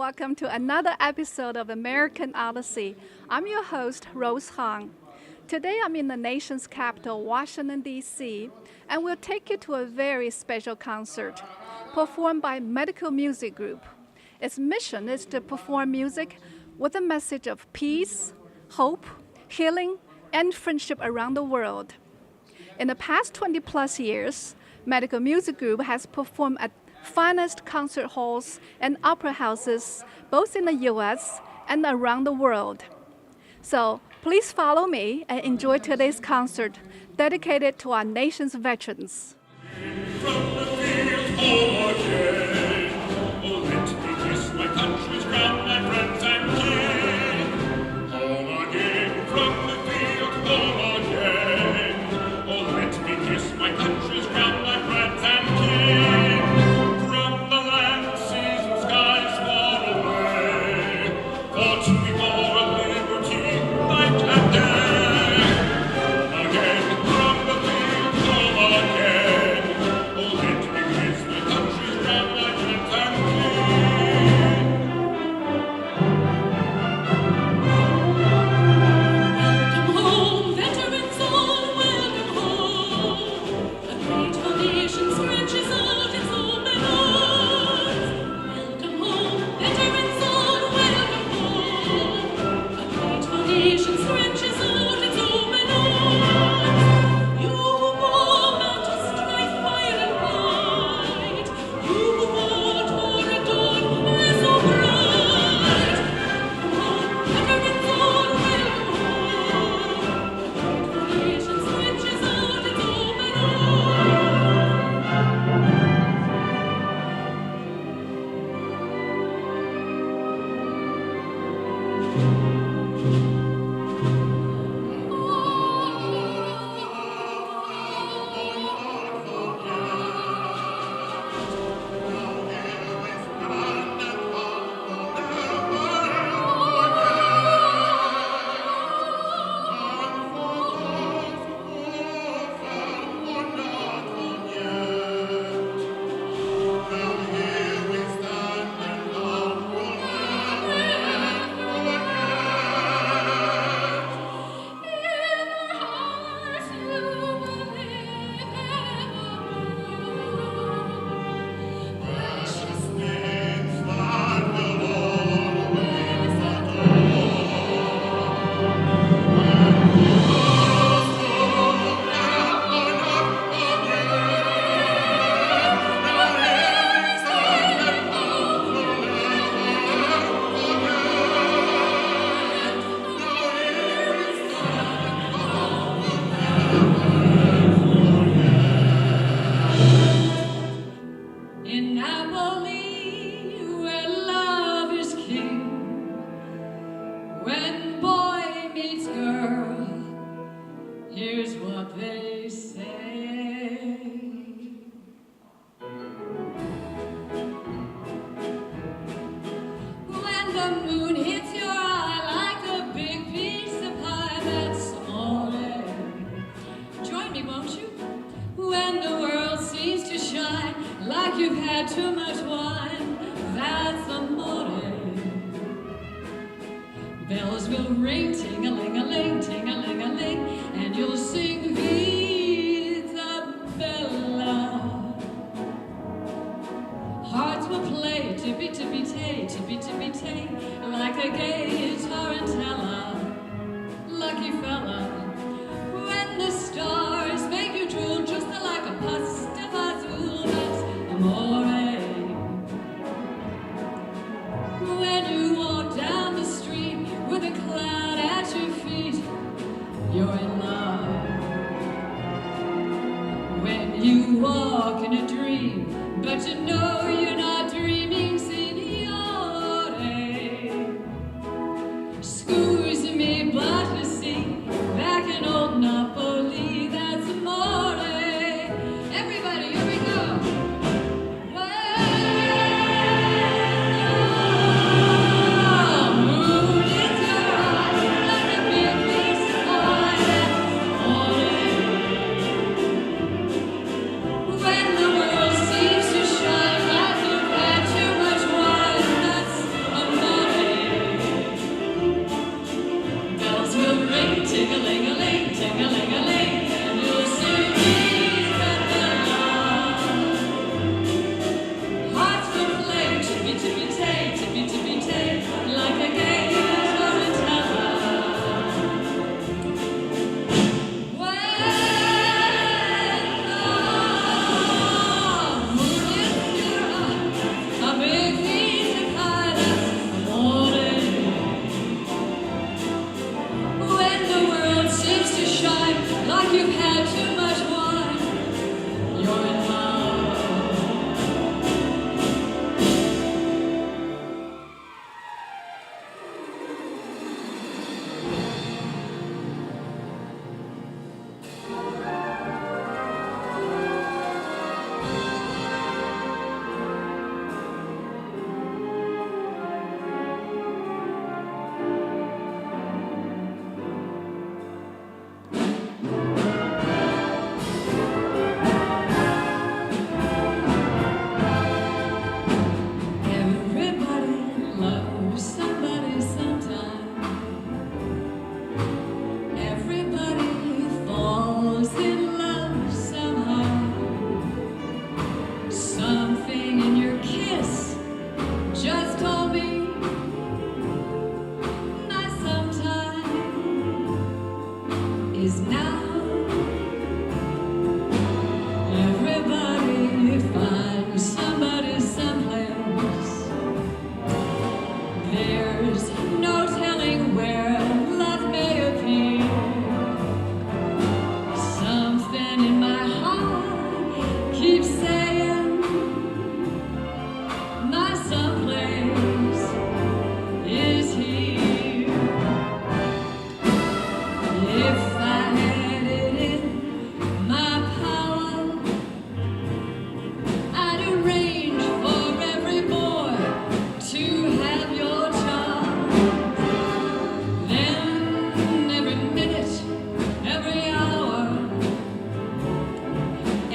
welcome to another episode of American Odyssey. I'm your host, Rose Hong. Today I'm in the nation's capital, Washington, D.C., and we'll take you to a very special concert performed by Medical Music Group. Its mission is to perform music with a message of peace, hope, healing, and friendship around the world. In the past 20 plus years, Medical Music Group has performed at finest concert halls and opera houses, both in the U.S. and around the world. So please follow me and enjoy today's concert dedicated to our nation's veterans. From the field home again. Oh, let me kiss my country's crown, my friends and kin. Home again, from the field home again. Oh, let me kiss my country's crown, my friends and kin. From the land, seas and skies far away, fought we for a liberty, night and day. Home again, from the field home again. Oh, let me kiss my country's crown, my friends and kin. Welcome home, veterans all, welcome home. A grateful nation stretches out its open arms. Welcome home, veterans all, welcome home. A grateful nation stretches out its open arms. You who bore mountains, strife, fire, and fight. You who fought for a dawn ever so bright. Welcome home, veterans all, welcome home. A grateful nation stretches out its open In Napoli, where love is king, when boy meets girl, here's what they say. When the moon hits your eye like a big piece of pie, that's amore. Join me, won't you? When the world seems to shine like you've had too much wine, that's amore. Bells will ring, ting-a-ling-a-ling, ting-a-ling-a-ling, and you'll sing Vita Bella. Hearts will play tippy-tippy-tay, tippy-tippy-tay, like a gay tarantella. Lucky fella. When the stars make you drool just like a pasta fazool, that's amore. When you walk down the street with a cloud at your feet, you're in love. When you walk in a dream, but you know you're not dreaming, signore. Scusami, but you see, back in old Napoli, that's amore. Everybody, here we go. Moon is your eyes, like a big piece of pie, that's amore. When the world seems to shine like you've had too much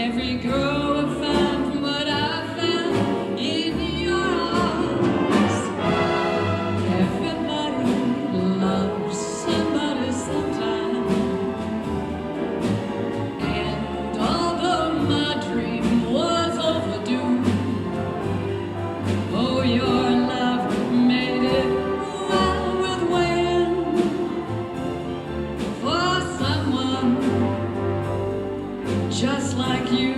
Every girl will find what I found in your arms. Everybody loves somebody sometime. And although my dream was overdue, oh, your love made it well worth waiting for someone just like you.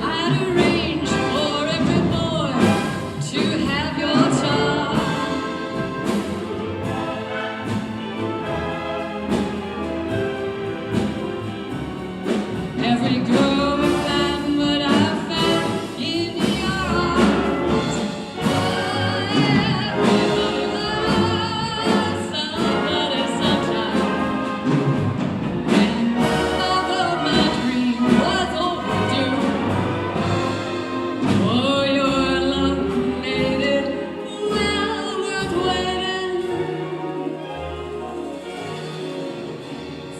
I'd arrange for every boy to have your child. Every girl will find what I found in your arms. Everybody loves somebody sometime. And although my dream was overdue, oh, your love made it well worth waiting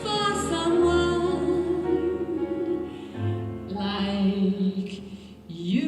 for someone like you.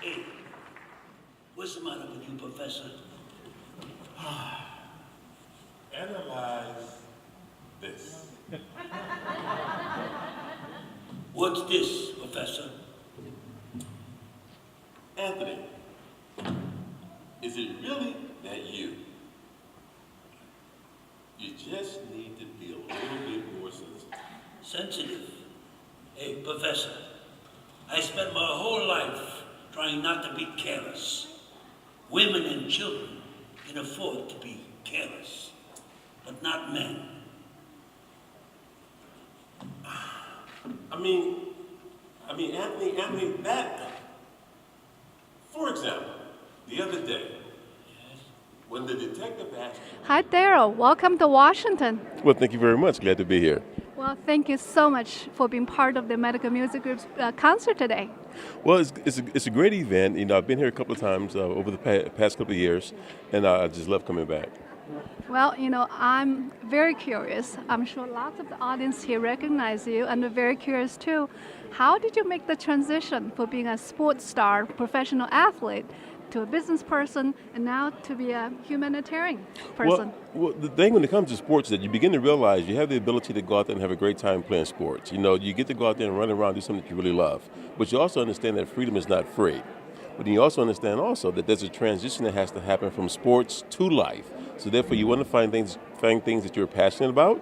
Hey, what's the matter with you, Professor? Analyze this. What's this, Professor? Anthony, is it really that you? You just need to be a little bit more sensitive. Sensitive? Hey, Professor, I spent my whole life trying not to be careless. Women and children can afford to be careless, but not men. I mean, I mean, Anthony, that, for example, the other day, when the detective asked me, Hi, Daryl. Welcome to Washington. Well, thank you very much. Glad to be here. Well, thank you so much for being part of the Medical Music Group's concert today. Well, it's a great event. You know, I've been here a couple of times over the past couple of years, and I just love coming back. Well, I'm very curious. I'm sure lots of the audience here recognize you, and they're very curious too. How did you make the transition from being a sports star, professional athlete, to a business person, and now to be a humanitarian person? Well, the thing when it comes to sports is that you begin to realize you have the ability to go out there and have a great time playing sports. You know, you get to go out there and run around and do something that you really love. But you also understand that freedom is not free. But you also understand also that there's a transition that has to happen from sports to life. So therefore, you want to find things that you're passionate about,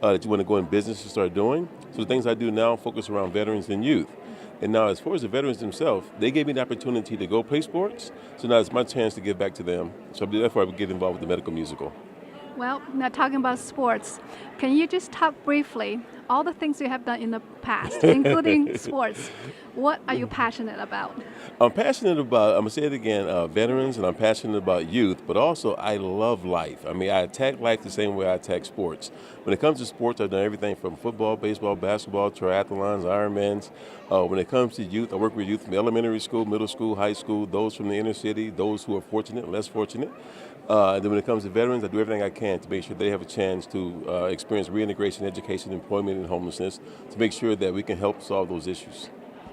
that you want to go in business and start doing. So the things I do now focus around veterans and youth. And now, as far as the veterans themselves, they gave me the opportunity to go play sports. So now it's my chance to give back to them. So therefore, I would get involved with the medical musical. Well, now talking about sports, can you just talk briefly all the things you have done in the past, including sports? What are you passionate about? I'm passionate about, I'm going to say it again, veterans, and I'm passionate about youth, but also I love life. I mean, I attack life the same way I attack sports. When it comes to sports, I've done everything from football, baseball, basketball, triathlons, Ironmans. When it comes to youth, I work with youth from elementary school, middle school, high school, those from the inner city, those who are fortunate, less fortunate. And then when it comes to veterans, I do everything I can to make sure they have a chance to experience reintegration, education, employment, and homelessness, to make sure that we can help solve those issues.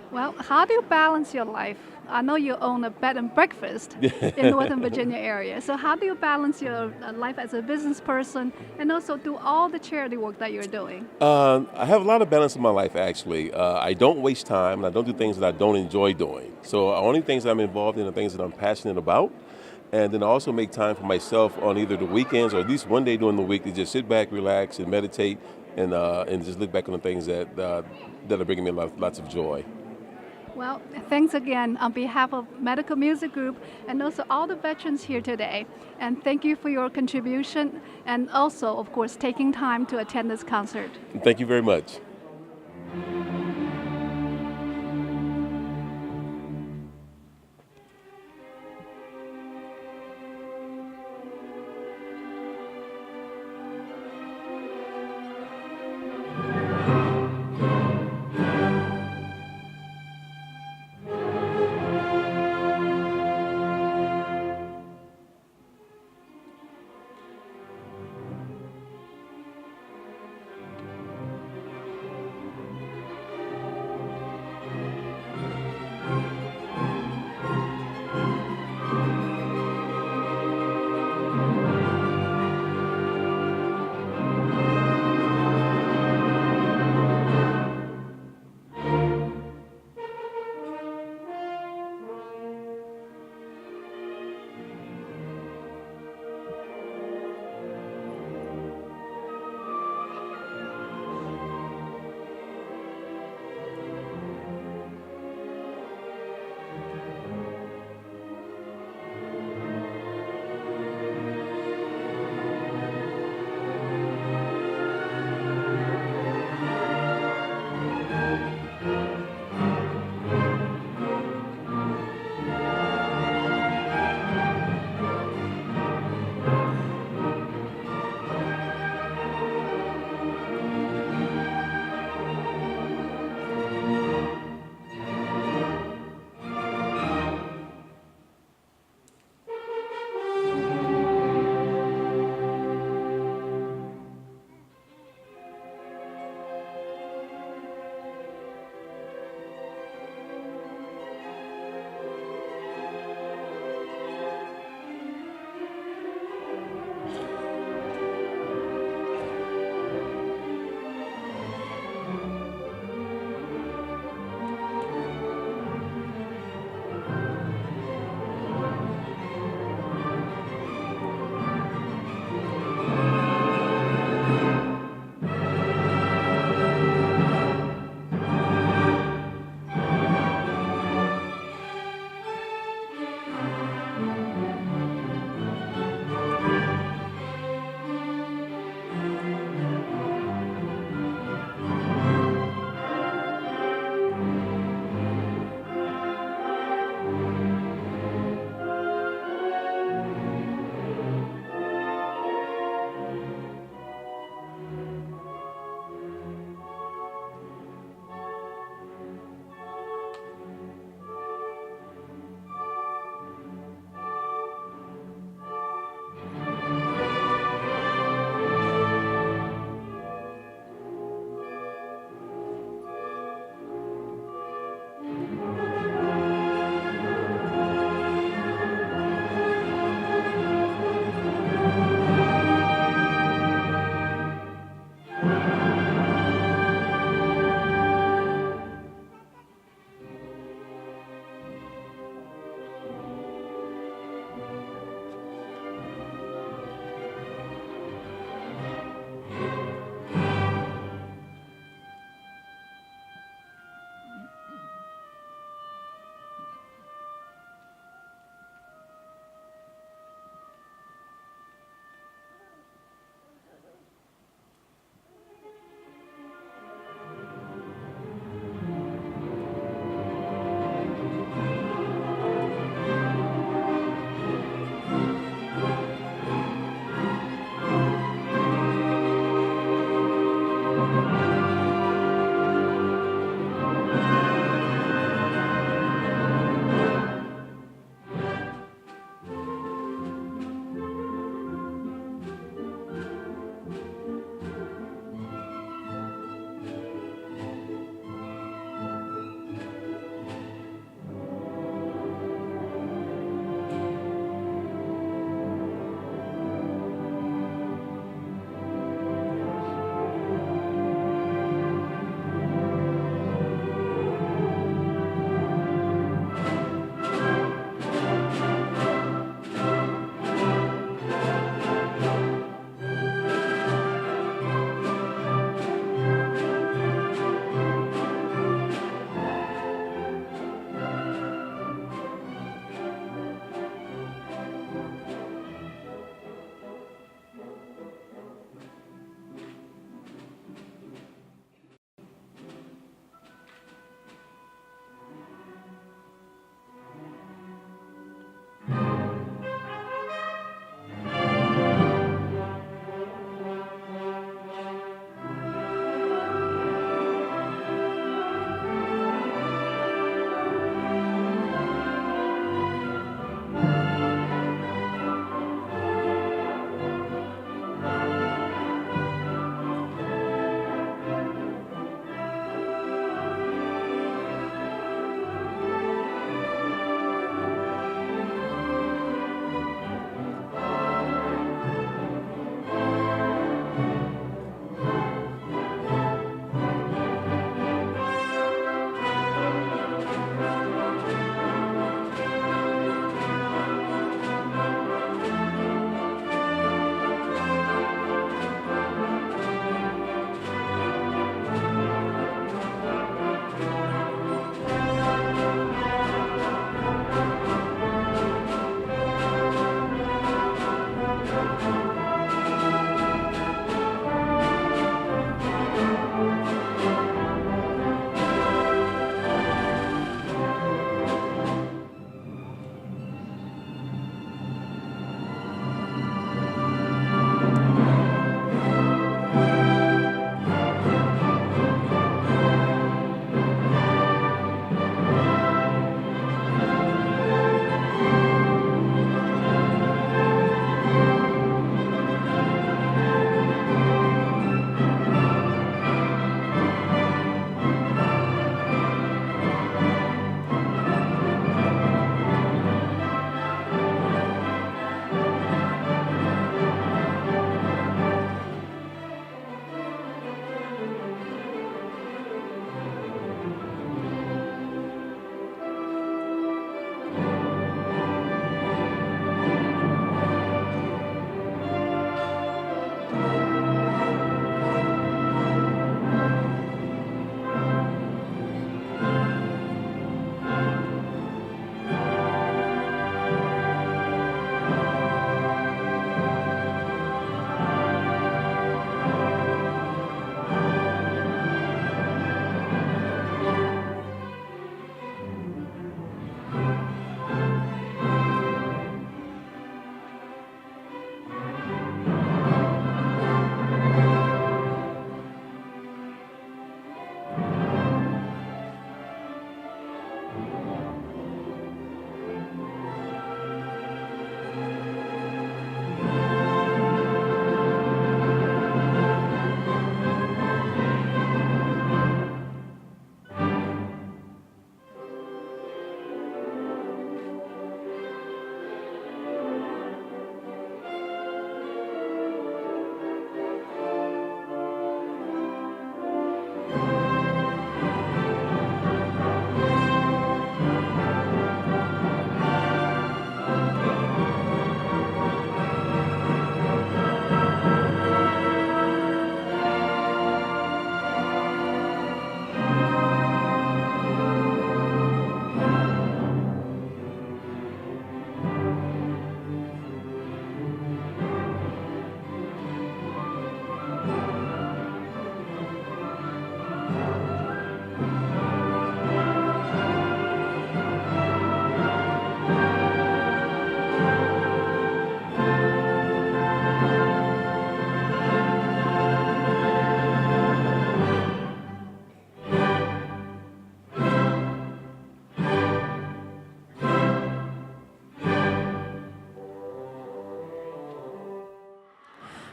Well, how do you balance your life? I know you own a bed and breakfast in Northern Virginia area. So how do you balance your life as a business person and also do all the charity work that you're doing? I have a lot of balance in my life, actually. I don't waste time, and I don't do things that I don't enjoy doing. So the only things I'm involved in are things that I'm passionate about. And then I also make time for myself on either the weekends or at least one day during the week to just sit back, relax, and meditate, and just look back on the things that are bringing me lots of joy. Well, thanks again on behalf of Medical Music Group and also all the veterans here today. And thank you for your contribution and also, of course, taking time to attend this concert. Thank you very much.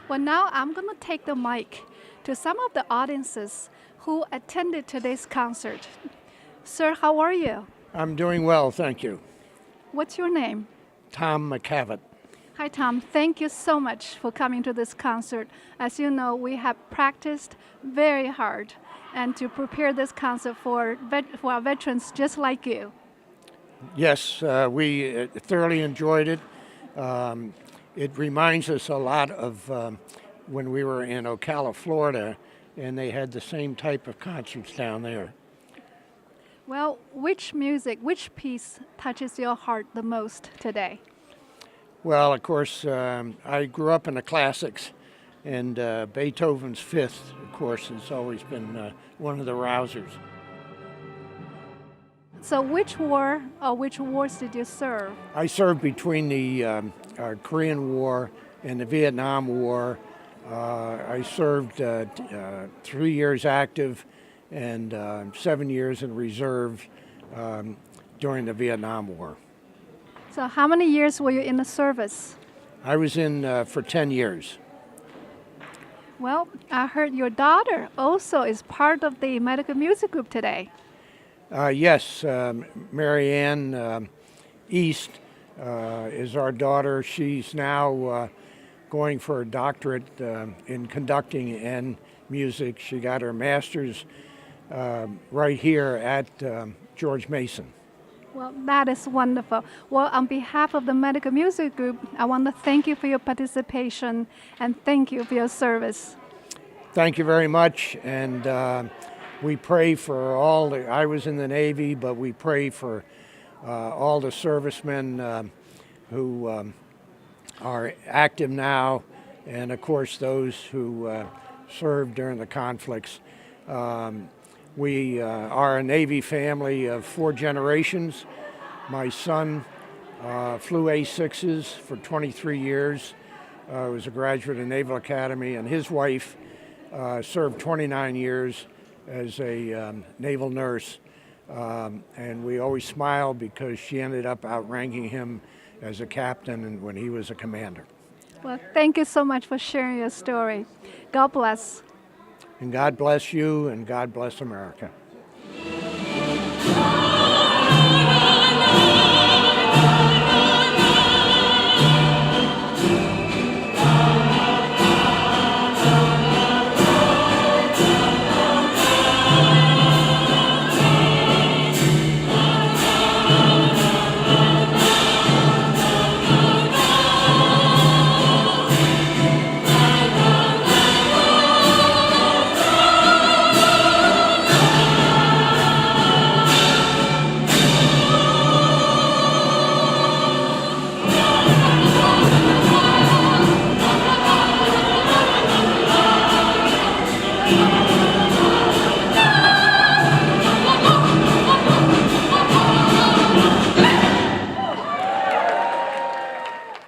Well, now I'm going to take the mic to some of the audiences who attended today's concert. Sir, how are you? I'm doing well, thank you. What's your name? Tom McCavitt. Hi, Tom. Thank you so much for coming to this concert. As you know, we have practiced very hard and to prepare this concert for our veterans just like you. Yes, we thoroughly enjoyed it. It reminds us a lot of when we were in Ocala, Florida, and they had the same type of concerts down there. Well, which piece touches your heart the most today? Well, of course, I grew up in the classics, and Beethoven's Fifth, of course, has always been one of the rousers. So which war or which wars did you serve? I served between the Korean War and the Vietnam War. I served 3 years active and 7 years in reserve during the Vietnam War. So how many years were you in the service? I was in for 10 years. Well, I heard your daughter also is part of the medical music group today. Yes, Mary Ann East is our daughter. She's now going for a doctorate in conducting and music. She got her master's right here at George Mason. Well, that is wonderful. Well, on behalf of the medical music group, I want to thank you for your participation and thank you for your service. Thank you very much, and we pray for all I was in the Navy, but we pray for all the servicemen who are active now, and of course those who served during the conflicts. We are a Navy family of 4 generations. My son flew A-6s for 23 years. Was a graduate of Naval Academy, and his wife served 29 years as a naval nurse. And we always smile because she ended up outranking him as a captain and when he was a commander. Well, thank you so much for sharing your story. God bless. And God bless you, and God bless America.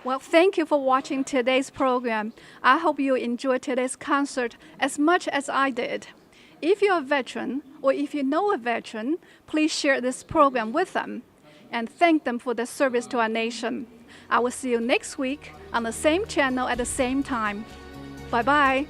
Well, thank you for watching today's program. I hope you enjoyed today's concert as much as I did. If you're a veteran or if you know a veteran, please share this program with them and thank them for their service to our nation. I will see you next week on the same channel at the same time. Bye-bye.